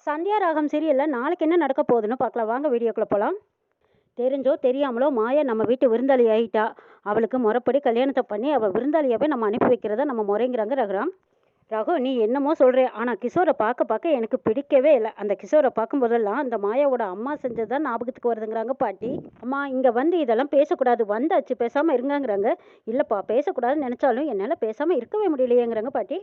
சந்தியா ராகம் சீரியல்ல நாளைக்கு என்ன நடக்க போகுதுன்னு பார்க்கலாம் வாங்க வீடியோக்குள்ள போகலாம். தெரிஞ்சோ தெரியாமலோ மாயா நம்ம வீட்டு விருந்தாளி ஆயிட்டா. அவளுக்கு முறைப்படி கல்யாணத்தை பண்ணி அவள் விருந்தாளியாவே நம்ம அனுப்பி வைக்கிறத நம்ம முறைங்கிறாங்க ரகுராம். ரகு நீ என்னமோ சொல்கிற, ஆனால் கிஷோரை பார்க்க பார்க்க எனக்கு பிடிக்கவே இல்லை. அந்த கிஷோரை பார்க்கும்போதெல்லாம் அந்த மாயாவோட அம்மா செஞ்சது தான் ஞாபகத்துக்கு வருதுங்கிறாங்க பாட்டி. அம்மா இங்கே வந்து இதெல்லாம் பேசக்கூடாது, வந்தாச்சு பேசாமல் இருங்கங்கிறாங்க. இல்லைப்பா பேசக்கூடாதுன்னு நினச்சாலும் என்னால் பேசாமல் இருக்கவே முடியலையேங்கிறாங்க பாட்டி.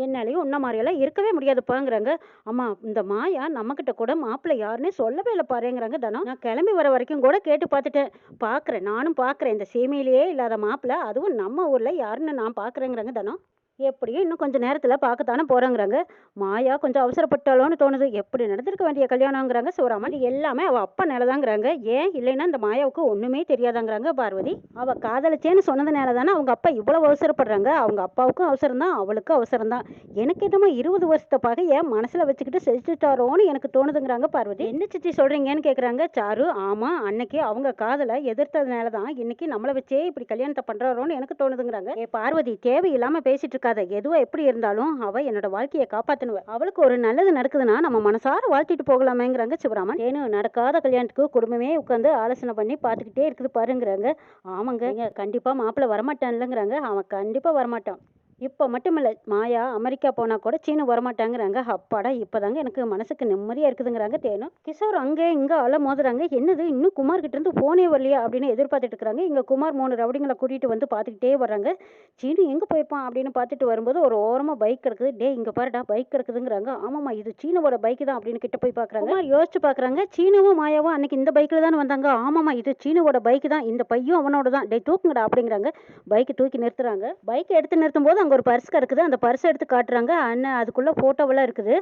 என்னாலையும் உன்ன மாதிரியெல்லாம் இருக்கவே முடியாதுப்பாங்கிறாங்க. அம்மா இந்த மாயா நம்மக்கிட்ட கூட மாப்பிள்ளை யாருன்னே சொல்லவே இல்லை பாருங்கிறாங்க தனம். நான் கிளம்பி வர வரைக்கும் கூட கேட்டு பார்த்துட்டேன், பார்க்குறேன் நானும் பார்க்குறேன், இந்த சேமியிலேயே இல்லாத மாப்பிள்ளை அதுவும் நம்ம ஊரில் யாருன்னு நான் பார்க்குறேங்கிறாங்க தனம். எப்படியும் இன்னும் கொஞ்சம் நேரத்தில் பார்க்கத்தானே போகிறேங்கிறாங்க. மாயா கொஞ்சம் அவசரப்பட்டாலோன்னு தோணுது. எப்படி நடந்திருக்க வேண்டிய கல்யாணங்கிறாங்க சிவராமன். இது எல்லாமே அவள் அப்பா நிலதாங்கிறாங்க. ஏன் இல்லைன்னா இந்த மாயாவுக்கு ஒன்றுமே தெரியாதாங்கிறாங்க பார்வதி. அவள் காதலிச்சேன்னு சொன்னதுனால தானே அவங்க அப்பா இவ்வளோ அவசரப்படுறாங்க. அவங்க அப்பாவுக்கும் அவசரம்தான், அவளுக்கும் அவசரம்தான். எனக்கு என்னமோ 20 வருஷத்தை பகைய மனசில் வச்சுக்கிட்டு செஞ்சுட்டாரோன்னு எனக்கு தோணுதுங்கிறாங்க பார்வதி. என்ன சித்தி சொல்கிறீங்கன்னு கேட்குறாங்க சாரு. ஆமாம், அன்னைக்கு அவங்க காதலை எதிர்த்ததுனால தான் இன்னைக்கு நம்மளை வச்சே இப்படி கல்யாணத்தை பண்ணுறாரோன்னு எனக்கு தோணுதுங்கிறாங்க. ஏ பார்வதி தேவையில்லாமல் பேசிட்டு இருக்காத. எதுவோ எப்படி இருந்தாலும் அவள் என்னோட வாழ்க்கையை காப்பாற்றணுவ. அவளுக்கு ஒரு நல்லது நடக்குதுன்னா நம்ம மனசார வாழ்த்திட்டு போகலாமேங்கிறாங்க சிவராமன். ஏன்னு நடக்காத கல்யாணத்துக்கு குடும்பமே உட்காந்து ஆலோசனை பண்ணி பார்த்துக்கிட்டே இருக்குது பாருங்கிறாங்க. ஆமாங்க கண்டிப்பாக மாப்பிள்ளை வரமாட்டான்லங்கிறாங்க. அவன் கண்டிப்பாக வரமாட்டான். இப்போ மட்டும் இல்லை, மாயா அமெரிக்கா போனால் கூட சீனு வரமாட்டாங்கிறாங்க. அப்பாடா இப்போதாங்க எனக்கு மனசுக்கு நிம்மதியாக இருக்குதுங்கிறாங்க தேனும். கிஷோர் அங்கே இங்கே அலை மோதுறாங்க. என்னது இன்னும் குமார்கிட்ட இருந்து ஃபோனே வரலையா அப்படின்னு எதிர்பார்த்துட்டு இருக்கிறாங்க. இங்கே குமார் 3 ரவுடிங்களை கூட்டிகிட்டு வந்து பார்த்துக்கிட்டே வர்றாங்க. சீனு எங்கே போயிருப்பான் அப்படின்னு பார்த்துட்டு வரும்போது ஒரு ஓரமாக பைக் கிடக்குது. டே இங்கே பாருடா பைக் கிடக்குதுங்கிறாங்க. ஆமாம்மா இது சீனுவோட பைக்கு தான் அப்படின்னு கிட்ட போய் பார்க்குறாங்க. குமார் யோசிச்சு பார்க்குறாங்க. சீனுவும் மாயாவும் அன்னைக்கு இந்த பைக்கில் தானே வந்தாங்க. ஆமாம்மா இது சீனுவோட பைக்கு தான், இந்த பையும் அவனோட தான். டே தூக்குங்கடா அப்படிங்கிறாங்க. பைக்கு தூக்கி நிறுத்துறாங்க. பைக்கை எடுத்து நிறுத்தும் போது அங்கே ஒரு பர்ஸ் கிடக்குது. அந்த பர்ஸ் எடுத்து காட்டுறாங்க. அண்ணன் அதுக்குள்ள போட்டோவெல்லாம் இருக்குது.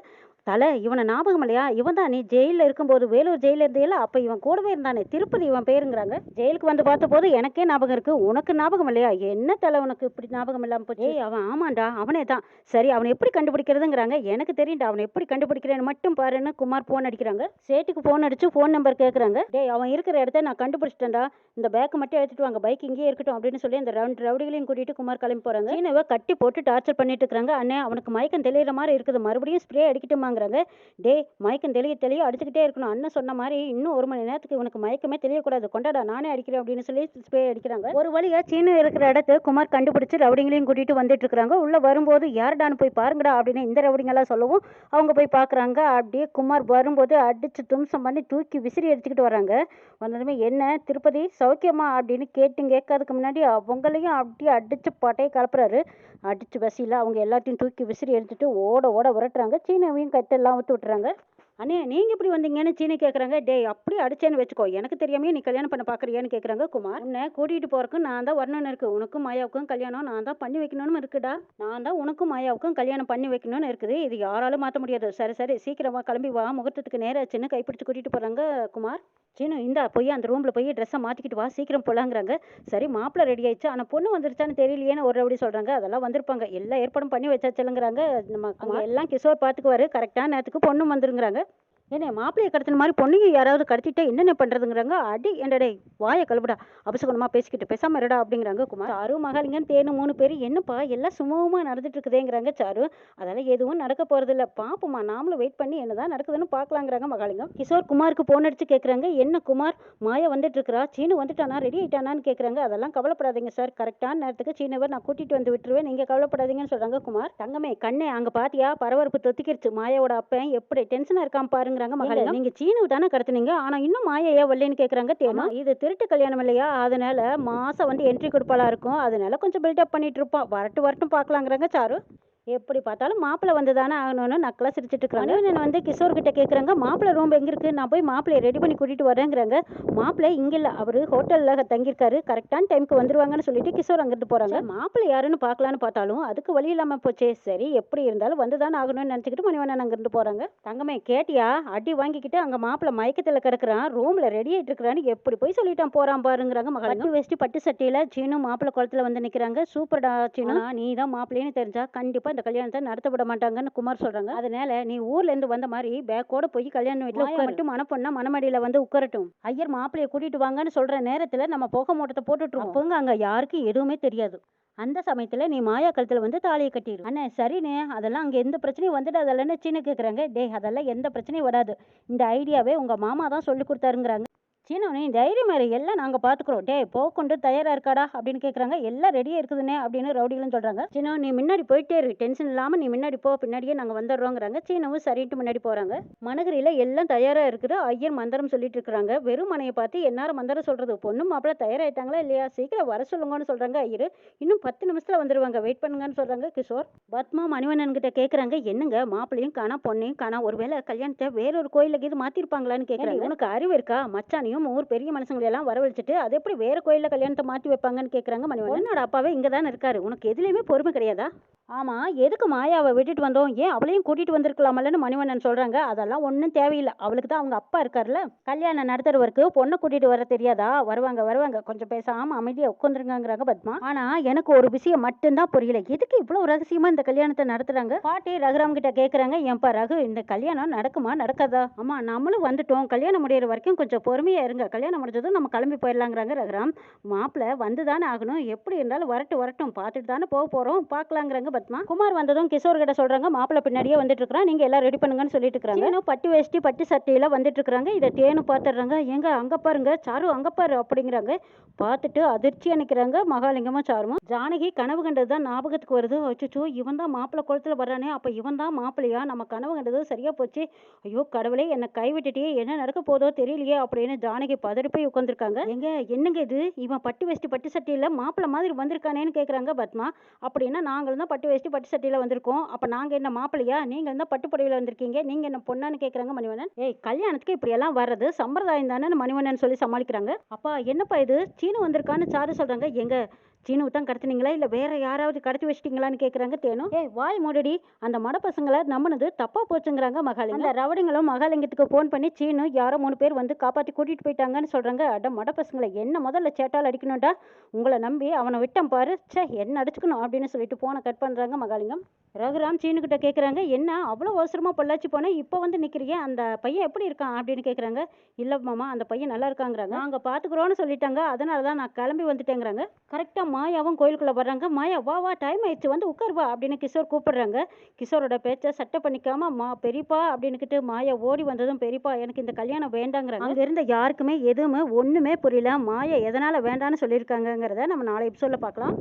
தலை இவனை ஞாபகம் இல்லையா? இவன் தான் நீ ஜெயிலில் இருக்கும்போது வேலூர் ஜெயிலில் இருந்தேல அப்போ இவன் கூடவே இருந்தானே, திருப்பதி இவன் பேருங்கிறாங்க. ஜெயிலுக்கு வந்து பார்த்த போது எனக்கே ஞாபகம் இருக்கு, உனக்கு ஞாபகம் இல்லையா? என்ன தலை உனக்கு இப்படி ஞாபகம் இல்லாமல் போச்சு? அவன் ஆமாண்டா அவனே தான். சரி அவனை எப்படி கண்டுபிடிக்கிறதுங்கிறாங்க. எனக்கு தெரியும்டா, அவனை எப்படி கண்டுபிடிக்கிறேன்னு மட்டும் பாருன்னு குமார் ஃபோன் அடிக்கிறாங்க. சேட்டுக்கு ஃபோன் அடிச்சு ஃபோன் நம்பர் கேட்குறாங்க. டேய் அவன் இருக்கிற இடத்த நான் கண்டுபிடிச்சிட்டேன்டா, இந்த பேக்கை மட்டும் எடுத்துட்டு வாங்க, பைக் இங்கேயே இருக்கட்டும் அப்படின்னு சொல்லி அந்த ரவுடிகளையும் கூட்டிட்டு குமார் கிளம்பி போறாங்க. சீனவை கட்டி போட்டு டார்ச்சர் பண்ணிட்டு இருக்காங்க. அண்ணே அவனுக்கு மயக்கம் தெளிகிற மாதிரி இருக்குது, மறுபடியும் ஸ்ப்ரே அடிக்கட்டுமாங்கிறாங்க. டே மயக்கம் தெளிய அடிச்சுக்கிட்டே இருக்கணும். அண்ணன் சொன்ன மாதிரி இன்னும் 1 மணி நேரத்துக்கு இவனுக்கு மயக்கமே தெரியக்கூடாது, கொண்டாடா நானே அடிக்கிறேன் அப்படின்னு சொல்லி ஸ்ப்ரே அடிக்கிறாங்க. ஒரு வழியா சீனு இருக்கிற இடத்த குமார் கண்டுபிடிச்சு ரவுடிங்களையும் கூட்டிட்டு வந்துட்டு இருக்காங்க. உள்ள வரும்போது யாருடான்னு போய் பாருங்கடா அப்படின்னு இந்த ரவுடிங்கெல்லாம் சொல்லவும் அவங்க போய் பார்க்குறாங்க. அப்படியே குமார் வரும்போது அடிச்சு தும்சம் பண்ணி தூக்கி விசிறி அடிச்சுக்கிட்டு வராங்க. வந்ததுமே என்ன திருப்பதி சௌக்கியமா அப்படின்னு கேட்கறதுக்கு முன்னாடி அவங்களையும் அப்படியே அடிச்சு பட்டையை கலப்புறாரு. அடிச்சு வசியில் அவங்க எல்லாத்தையும் தூக்கி விசிறி எடுத்துட்டு ஓட விரட்டுறாங்க. சீனவையும் கட்டெல்லாம் விட்டு விட்டுறாங்க. அண்ணே நீங்கள் எப்படி வந்தீங்கன்னு சீனி கேட்குறாங்க. டேய் அப்படி அடிச்சேன்னு வச்சுக்கோ, எனக்கு தெரியாமே நீ கல்யாணம் பண்ண பார்க்குறியான்னு கேட்குறாங்க குமார். உன்னை கூட்டிகிட்டு போகிறக்கு நான் தான் வரணும்னு இருக்குது. உனக்கும் மாயாவுக்கும் கல்யாணம் நான் தான் பண்ணி வைக்கணும்னு இருக்குடா. நான் தான் உனக்கும் மாயாவுக்கும் கல்யாணம் பண்ணி வைக்கணும்னு இருக்குது. இது யாராலும் மாற்ற முடியாது. சரி சீக்கிரமா கிளம்பி வா, முகூர்த்தத்துக்கு நேராச்சுன்னு கைப்பிடிச்சு கூட்டிகிட்டு போகிறாங்க குமார். சீனு இந்தா போய் அந்த ரூமில் போய் ட்ரெஸ்ஸை மாற்றிக்கிட்டு வா, சீக்கிரம் போகலாங்கிறாங்க. சரி மாப்பிள்ளை ரெடி ஆயிடுச்சு, ஆனால் பொண்ணு வந்துருச்சான்னு தெரியலையேன்னு ஒரு ரவுடி சொல்கிறாங்க. அதெல்லாம் வந்திருப்பாங்க, எல்லா ஏற்பாடும் பண்ணி வச்சாச்சுங்கிறாங்க. நம்ம எல்லாம் கிஷோர் பார்த்துக்குவாரு, கரெக்டான நேரத்துக்கு பொண்ணும் வந்துருங்கிறாங்க. ஏன்னே மாப்பிள்ளையை கடத்தின மாதிரி பொண்ணையும் யாராவது கடத்திட்டா என்னென்ன பண்ணுறதுங்கிறாங்க. அடி என்னடே வாயை கழுவிடா, அபசகுணமாக பேசிக்கிட்டு பேசாமல் இருடா அப்படிங்கிறாங்க குமார். சாரு மகாலிங்கன் தேனு 3 பேர் என்னப்பா எல்லாம் சுமூகமாக நடந்துட்டு இருக்குதேங்கிறாங்க சாரு. அதெல்லாம் எதுவும் நடக்க போகிறதில்ல, பாப்போம்மா நாமளும் வெயிட் பண்ணி என்னதான் நடக்குதுன்னு பார்க்கலாங்கிறாங்க மகாலிங்கம். கிஷோர் குமாருக்கு ஃபோன் அடிச்சு கேட்குறாங்க. என்ன குமார் மாயா வந்துட்டு இருக்கிறா, சீனு வந்துட்டானா, ரெடி ஆயிட்டானான்னு கேட்குறாங்க. அதெல்லாம் கவலைப்படாதீங்க சார், கரெக்டான நேரத்துக்கு சீனவை நான் கூட்டிகிட்டு வந்து விட்டுருவேன், நீங்கள் கவலைப்படாதீங்கன்னு சொல்கிறாங்க குமார். தங்கமே கண்ணே அங்கே பாத்தியா பரபரப்பு தொத்திக்கிருச்சு, மாயாவோட அப்பன் எப்படி டென்ஷனாக இருக்கான் பாருங்க. நீங்க சீனு தானே கடத்துனீங்க, ஆனா இன்னும் மாயையா வரலன்னு கேக்குறாங்க தேனு. இது திருட்டு கல்யாணம் இல்லையா, அதனால மாசம் வந்து என்ட்ரி கொடுப்பாளா இருக்கும், அதனால கொஞ்சம் பில்டப் பண்ணிட்டு இருப்பான், வரட்டும் பார்க்கலாங்கிறாங்க சாரு. எப்படி பார்த்தாலும் மாப்பிள்ளை வந்து தானே ஆகணும்னு நக்கலாக சிரிச்சிட்டு இருக்கிறாங்க. நான் வந்து கிஷோர் கிட்ட கேட்குறாங்க, மாப்பிள்ளை ரூம் எங்கே இருக்குது, நான் போய் மாப்பிள்ளையை ரெடி பண்ணி கூட்டிகிட்டு வரேங்கிறாங்க. மாப்பிள்ளை இங்கே இல்லை, அவர் ஹோட்டலில் தங்கியிருக்காரு, கரெக்டான டைமுக்கு வந்துருவாங்கன்னு சொல்லிட்டு கிஷோர் அங்கிருந்து போகிறாங்க. மாப்பிள்ளை யாருன்னு பார்க்கலான்னு பார்த்தாலும் அதுக்கு வழி இல்லாமல் போச்சே. சரி எப்படி இருந்தாலும் வந்து தானே ஆகணும்னு நினச்சிக்கிட்டு மணிவண்ணன் அங்கிருந்து போகிறாங்க. தங்கமே கேட்டியா, அடி வாங்கிக்கிட்டு அங்கே மாப்பிள்ளை மயக்கத்தில் கிடக்குறான், ரூமில் ரெடி ஆகிட்டு இருக்கிறான்னு எப்படி போய் சொல்லிட்டான் போகிறான் பாருங்கிறாங்க. மகள் வேஷ்டி பட்டு சட்டையில் சீனு மாப்பிள்ளை குளத்தில் வந்து நிற்கிறாங்க. சூப்பர்டா சீனு, நீ தான் மாப்பிள்ளைன்னு தெரிஞ்சா கண்டிப்பாக இந்த கல்யாணத்தை நடத்த விட மாட்டாங்கன்னு குமார் சொல்றாங்க. அதனால நீ ஊர்ல இருந்து வந்த மாதிரி பேக்கோட போய் கல்யாண வீட்டுல மட்டும் மனப்பொண்ணா மணமடியில வந்து உட்காரட்டும். ஐயர் மாப்பிள்ளைய கூட்டிட்டு வாங்கன்னு சொல்ற நேரத்துல நம்ம புகை மூட்டத்தை போட்டுட்டுருவோம். அப்போங்க அங்க யாருக்கும் எதுவுமே தெரியாது. அந்த சமயத்துல நீ மாயா கழுத்துல வந்து தாலியை கட்டிடு. அண்ணே சரிண்ணே, அதெல்லாம் அங்க எந்த பிரச்சனையும் வந்துட்டு அதெல்லாம் சீனு கேக்குறாங்க. டேய் அதெல்லாம் எந்த பிரச்சனையும் வராது. இந்த ஐடியாவே உங்க மாமா தான் சொல்லி கொடுத்தாருங்கிறாங்க. சீனு நீ தைரியம் மாரி எல்லாம் நாங்க பாத்துக்கிறோம். டேய் போகொண்டு தயாரா இருக்காடா அப்படின்னு கேக்குறாங்க. எல்லாம் ரெடியா இருக்குதுண்ணே அப்படின்னு ரவுடிகளும் சொல்றாங்க. சீனு நீ முன்னாடி போயிட்டே இரு, டென்ஷன் இல்லாம நீ முன்னாடி போ, பின்னாடியே நாங்க வந்துடுறோங்கிறாங்க. சீனவும் சரின்ட்டு முன்னாடி போறாங்க. மனகிரியில எல்லாம் தயாரா இருக்குது. ஐயர் மந்திரம் சொல்லிட்டு இருக்காங்க. வெறும் மனையை பார்த்து என்னாரும் மந்திரம் சொல்றது. பொண்ணு மாப்பிள்ள தயாராயிட்டாங்களா இல்லையா, சீக்கிரம் வர சொல்லுங்கன்னு சொல்றாங்க ஐயர். இன்னும் 10 நிமிஷத்துல வந்துருவாங்க, வெயிட் பண்ணுங்கன்னு சொல்றாங்க கிஷோர். பத்மா மணிவண்ணன் கிட்ட கேக்குறாங்க, என்னங்க மாப்பிள்ளையும் காணா பொண்ணையும் காணா, ஒருவேளை கல்யாணத்தை வேறொரு கோயில இது மாத்திருப்பாங்களான்னு கேக்குறாங்க. உனக்கு அறிவு இருக்கா? மச்சானையும் ஊர் பெரிய மனுஷங்களை எல்லாம் வரவழைச்சிட்டு அது எப்படி வேற கோயில்ல கல்யாணத்தை மாத்தி வைப்பாங்கன்னு கேக்குறாங்க மணிவண்ணன். என்னோட அப்பாவே இங்கதான் இருக்காரு, உனக்கு எதுலயுமே பொறுமை கிடையாதா? ஆமா எதுக்கு மாயாவை விட்டுட்டு வந்தோம், ஏன் அவளையும் கூட்டிட்டு வந்திருக்கலாமல்லன்னு மணிவண்ணன் சொல்றாங்க. அதெல்லாம் ஒன்றும் தேவையில்லை, அவளுக்கு தான் அவங்க அப்பா இருக்காருல்ல. கல்யாணம் நடத்துறவருக்கு பொண்ணை கூட்டிட்டு வர தெரியாதா? வருவாங்க வருவாங்க, கொஞ்சம் பேசாம அமைதியா உட்காந்துருங்கிறாங்க பத்மா. ஆனா எனக்கு ஒரு விஷயம் மட்டும்தான் புரியல, எதுக்கு இவ்வளவு ரகசியமா இந்த கல்யாணத்தை நடத்துறாங்க? பாட்டி ரகுராம் கிட்ட கேக்குறாங்க, ஏன்பா ரகு இந்த கல்யாணம் நடக்குமா நடக்காதா? ஆமா நம்மளும் வந்துட்டோம், கல்யாணம் முடியற வரைக்கும் கொஞ்சம் பொறுமையா இருங்க, கல்யாணம் முடிஞ்சதும் நம்ம கிளம்பி போயிடலாங்கிறாங்க ரகுராம். மாப்பிள்ள வந்துதானே ஆகணும், எப்படி இருந்தாலும் வரட்டும் பார்த்துட்டு தானே போக போறோம், பார்க்கலாங்கிறாங்க பத்மா. குமார் வந்ததும் கிஷோர் கிட்ட சொல்றாங்க, மாப்பிள்ள பின்னாடியே வந்துட்டு இருக்கான், நீங்க எல்லாம் ரெடி பண்ணுங்கன்னு சொல்லிட்டு இருக்காங்க. பட்டு வேஷ்டி பட்டு சட்டையில வந்துட்டு இருக்காங்க. இதை தேனு பாத்துறாங்க. எங்க அங்க பாருங்க சாரு, அங்க பாரு அப்படிங்கிறாங்க. பார்த்துட்டு அதிர்ச்சியா நிக்கிறாங்க மகாலிங்கமும் சாருமும். ஜானகி கனவு கண்டதுதான் ஞாபகத்துக்கு வருது. அச்சோ இவன் தான் மாப்பிள்ள குளத்துல வர்றானே, அப்ப இவன் தான் மாப்பிள்ளையா? நம்ம கனவு கண்டது சரியா போச்சு. ஐயோ கடவுளே, என்னை கைவிட்டுட்டே, என்ன நடக்க போதோ தெரியலையே அப்படின்னு ஜானகி பதறி போய் உட்காந்துருக்காங்க. எங்க என்னங்க இது, இவன் பட்டு வேஷ்டி பட்டு சட்டையில மாப்பிள்ள மாதிரி வந்திருக்கானேன்னு கேக்குறாங்க பத்மா. அப்படின்னா நாங்களும் தான் பட்டு வேஷ்டி பட்டு சட்டையில வந்திருக்கோம், அப்ப நாங்க என்ன மாப்பிள்ளையா? நீங்க தான் பட்டு புடவையில வந்திருக்கீங்க, நீங்க என்ன பொண்ணான்னு கேக்குறாங்க மணிவண்ணன். ஏய் கல்யாணத்துக்கு இப்படி எல்லாம் வர்றது சம்பிரதாயம் தானே மணிவண்ணன் சொல்லி சமாளிக்கிறாங்க. அப்பா என்னப்பா இது சீனு வந்திருக்கான்னு சாரு சொல்றாங்க. எங்க சீனு தான் கடத்தினீங்களா இல்ல வேற யாராவது கடத்தி வச்சிட்டீங்களான்னு கேக்குறாங்க தேனு. ஏய் வாய் மூடடி, அந்த மட பசங்களை நம்பினது தப்பா போச்சுங்கிறாங்க மகாலிங்கம். அந்த ரவடிங்களும் மகாலிங்கத்துக்கு போன் பண்ணி சீனு யாரோ 3 பேர் வந்து காப்பாத்தி கூட்டிட்டு போயிட்டாங்கன்னு சொல்றாங்க. அட மட பசங்களை என்ன முதல்ல சேட்டால் அடிக்கணும்டா, உங்களை நம்பி அவனை விட்டம் பாரு, சே என்ன அடிச்சுக்கணும் அப்படின்னு சொல்லிட்டு போனை கட் பண்றாங்க மகாலிங்கம். ரகுராம் சீனு கிட்ட கேக்குறாங்க, என்ன அவ்வளோ அவசரமா பொள்ளாச்சி போனேன், இப்போ வந்து நிக்கிறீங்க, அந்த பையன் எப்படி இருக்கான் அப்படின்னு கேக்குறாங்க. இல்ல மாமா அந்த பையன் நல்லா இருக்காங்கிறாங்க, நாங்க பாத்துக்கிறோம்னு சொல்லிட்டாங்க, அதனாலதான் நான் கிளம்பி வந்துட்டேங்கிறாங்க. கரெக்டா மாயாவும் கோயிலுக்குள்ள வர்றாங்க. மாயா வா வா டைம் ஆயிடுச்சு வந்து உட்காருவா அப்படின்னு கிஷோர் கூப்பிடுறாங்க. கிஷோரோட பேச்ச சட்டை பண்ணிக்காம பெரியப்பா அப்படின்னுக்கிட்டு மாயா ஓடி வந்ததும், பெரியப்பா எனக்கு இந்த கல்யாணம் வேண்டாங்கிறாங்க. அங்க இருந்த யாருக்குமே எதுவுமே ஒண்ணுமே புரியல, மாயா எதனால வேண்டான்னு சொல்லியிருக்காங்கிறத நம்ம நாளை எபிசோட்ல பார்க்கலாம்.